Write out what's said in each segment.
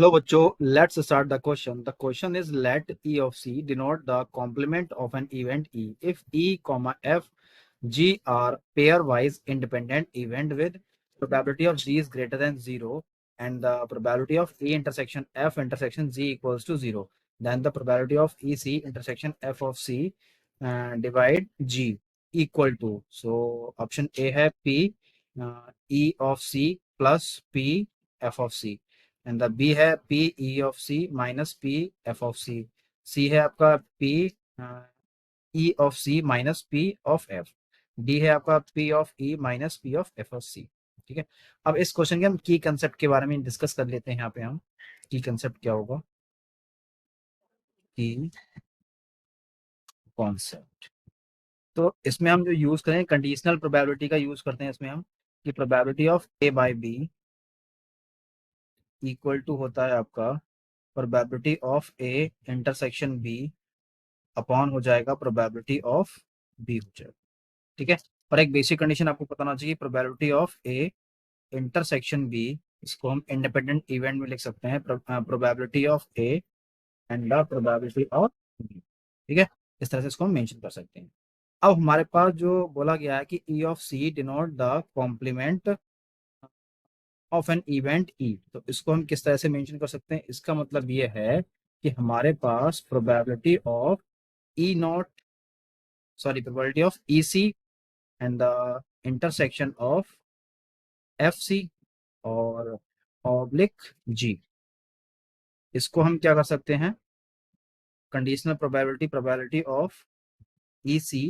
Hello, bachcho. Let's start the question. The question is let E of C denote the complement of an event E. If E, comma F, G are pairwise independent event with probability of G is greater than 0 and the probability of E intersection F intersection Z equals to 0, then the probability of EC intersection F of C divide G equal to. So option A है P E of C plus P F of C and the B है P E of C minus P F of C. C है आपका P E of C minus P of F. D है आपका P of E minus P of F of C. ठीक है, अब इस question के हम की कंसेप्ट के बारे में डिस्कस कर लेते हैं। यहाँ पे हम की कंसेप्ट क्या होगा, की कॉन्सेप्ट। तो इसमें हम जो यूज करें कंडीशनल प्रोबेबिलिटी का यूज करते हैं इसमें हम, कि probability of A by B equal to होता है आपका probability of A intersection B upon हो जाएगा प्रोबेबिलिटी ऑफ बी हो जाएगा। ठीक है, और एक बेसिक कंडीशन आपको पता होना चाहिए, probability of A intersection B, इसको हम इंडिपेंडेंट इवेंट में लिख सकते हैं, probability of A and the probability of B. ठीक है, इस तरह से इसको हम मेंशन कर सकते हैं। अब हमारे पास जो बोला गया है कि E of C denote the complement of an event E, तो इसको हम किस तरह से मेंशन कर सकते हैं, इसका मतलब ये है कि हमारे पास probability of E not, sorry probability of E C and the intersection of F C और ऑब्लिक जी, इसको हम क्या कर सकते हैं, conditional probability probability of E C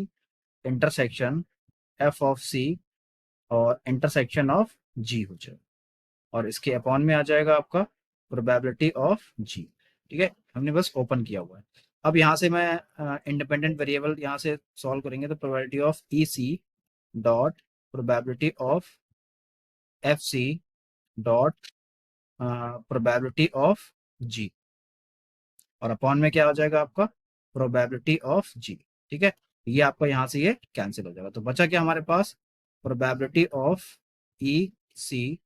intersection F of C और इंटरसेक्शन ऑफ जी हो जाए, और इसके अपॉन में आ जाएगा आपका प्रोबेबिलिटी ऑफ जी। ठीक है, हमने बस ओपन किया हुआ है। अब यहाँ से मैं इंडिपेंडेंट वेरिएबल यहाँ से सॉल्व करेंगे, तो probability of E C dot probability of F C dot probability of G, और अपॉन में क्या हो जाएगा आपका प्रोबेबिलिटी ऑफ जी। ठीक है, ये आपका यहाँ से ये कैंसिल हो जाएगा, तो बचा क्या हमारे पास प्रोबेबिलिटी ऑफ ई सी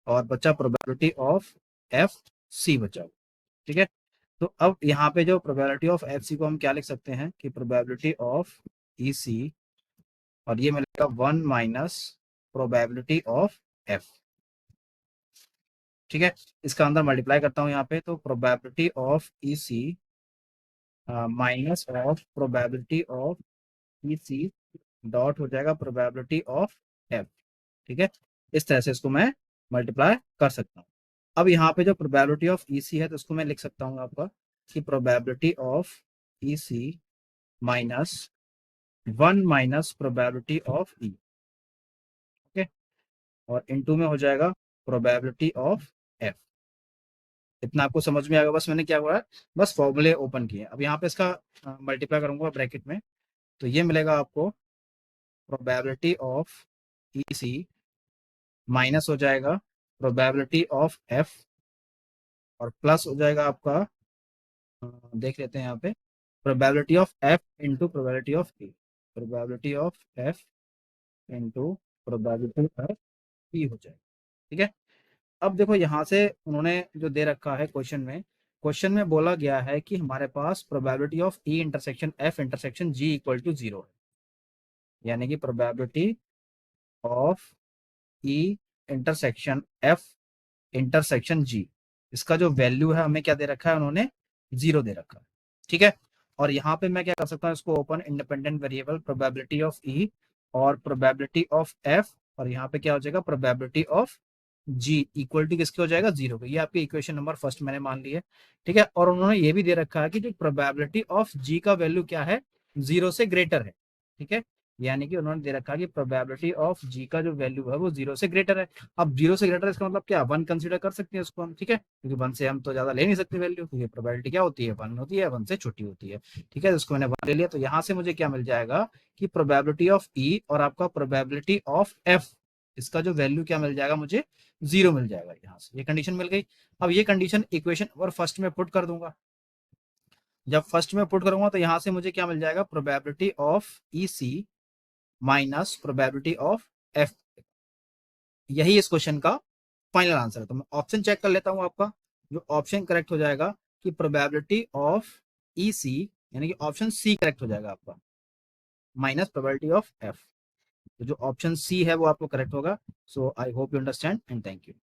और बचा प्रोबेबिलिटी ऑफ एफ सी बचा। ठीक है, तो अब यहाँ पे जो प्रोबेबिलिटी ऑफ एफ सी को हम क्या लिख सकते हैं कि प्रोबेबिलिटी ऑफ ई सी, और ये मिलेगा 1 माइनस प्रोबेबिलिटी ऑफ एफ। ठीक है, इसका अंदर मल्टीप्लाई करता हूँ यहाँ पे, तो probability of E C minus of probability of E C dot हो जाएगा प्रोबेबिलिटी ऑफ एफ। ठीक है, इस तरह से इसको मैं मल्टीप्लाई कर सकता हूँ। अब यहाँ पे जो प्रोबेबिलिटी ऑफ ई सी है, तो उसको मैं लिख सकता हूँ आपका कि probability of E C minus 1 minus probability of E. Okay, और इनटू में हो जाएगा प्रोबेबिलिटी ऑफ एफ। इतना आपको समझ में आएगा, बस मैंने क्या हुआ है, बस फॉर्मूले ओपन किए। अब यहाँ पे इसका मल्टीप्लाई करूंगा ब्रैकेट में, तो ये मिलेगा आपको probability of E C minus हो जाएगा प्रोबेबिलिटी ऑफ एफ और प्लस हो जाएगा आपका देख लेते हैं यहाँ पे probability of F into probability of E, probability of F into probability of E हो जाएगा। ठीक है, अब देखो यहाँ से उन्होंने जो दे रखा है क्वेश्चन में, क्वेश्चन में बोला गया है कि हमारे पास probability of E intersection F intersection G equal to 0 है, यानी कि probability of E intersection F intersection G, इसका जो वैल्यू है हमें क्या दे रखा है, उन्होंने 0 दे रखा है। ठीक है, और यहाँ पे मैं क्या कर सकता हूँ, इसको open independent variable probability of E और प्रोबेबिलिटी ऑफ एफ, और यहाँ पे क्या हो जाएगा probability of G equal to किसके हो जाएगा 0 के। ये आपकी इक्वेशन नंबर फर्स्ट मैंने मान ली है। ठीक है, और उन्होंने ये भी दे रखा है कि जो प्रोबेबिलिटी ऑफ जी का वैल्यू क्या है, 0 से ग्रेटर है। ठीक है, यानी कि उन्होंने दे रखा है कि प्रोबेबिलिटी ऑफ जी का जो वैल्यू है वो 0 से ग्रेटर है। अब 0 से ग्रेटर इसका मतलब क्या, 1 कंसीडर कर सकते हैं उसको हम। ठीक है, क्योंकि 1 से हम तो ज्यादा ले नहीं सकते वैल्यू, क्योंकि प्रोबेबिलिटी क्या होती है 1 होती है, 1 से छोटी होती है। ठीक है, तो इसको मैंने 1 ले लिया, तो यहाँ से मुझे क्या मिल जाएगा कि प्रोबेबिलिटी ऑफ ई और आपका प्रोबेबिलिटी ऑफ एफ, इसका जो वैल्यू क्या मिल जाएगा मुझे 0 मिल जाएगा। यहाँ से ये कंडीशन मिल गई। अब ये कंडीशन इक्वेशन और फर्स्ट में पुट कर दूंगा। जब फर्स्ट में पुट करूंगा तो यहाँ से मुझे क्या मिल जाएगा, probability of E C minus probability of F. यही इस क्वेश्चन का फाइनल आंसर है। तो मैं ऑप्शन चेक कर लेता हूं आपका, जो ऑप्शन करेक्ट हो जाएगा कि प्रोबेबिलिटी ऑफ ई सी, यानी कि ऑप्शन सी करेक्ट हो जाएगा आपका, माइनस प्रोबेबिलिटी ऑफ एफ। तो जो ऑप्शन सी है वो आपको करेक्ट होगा। So I hope you understand and thank you.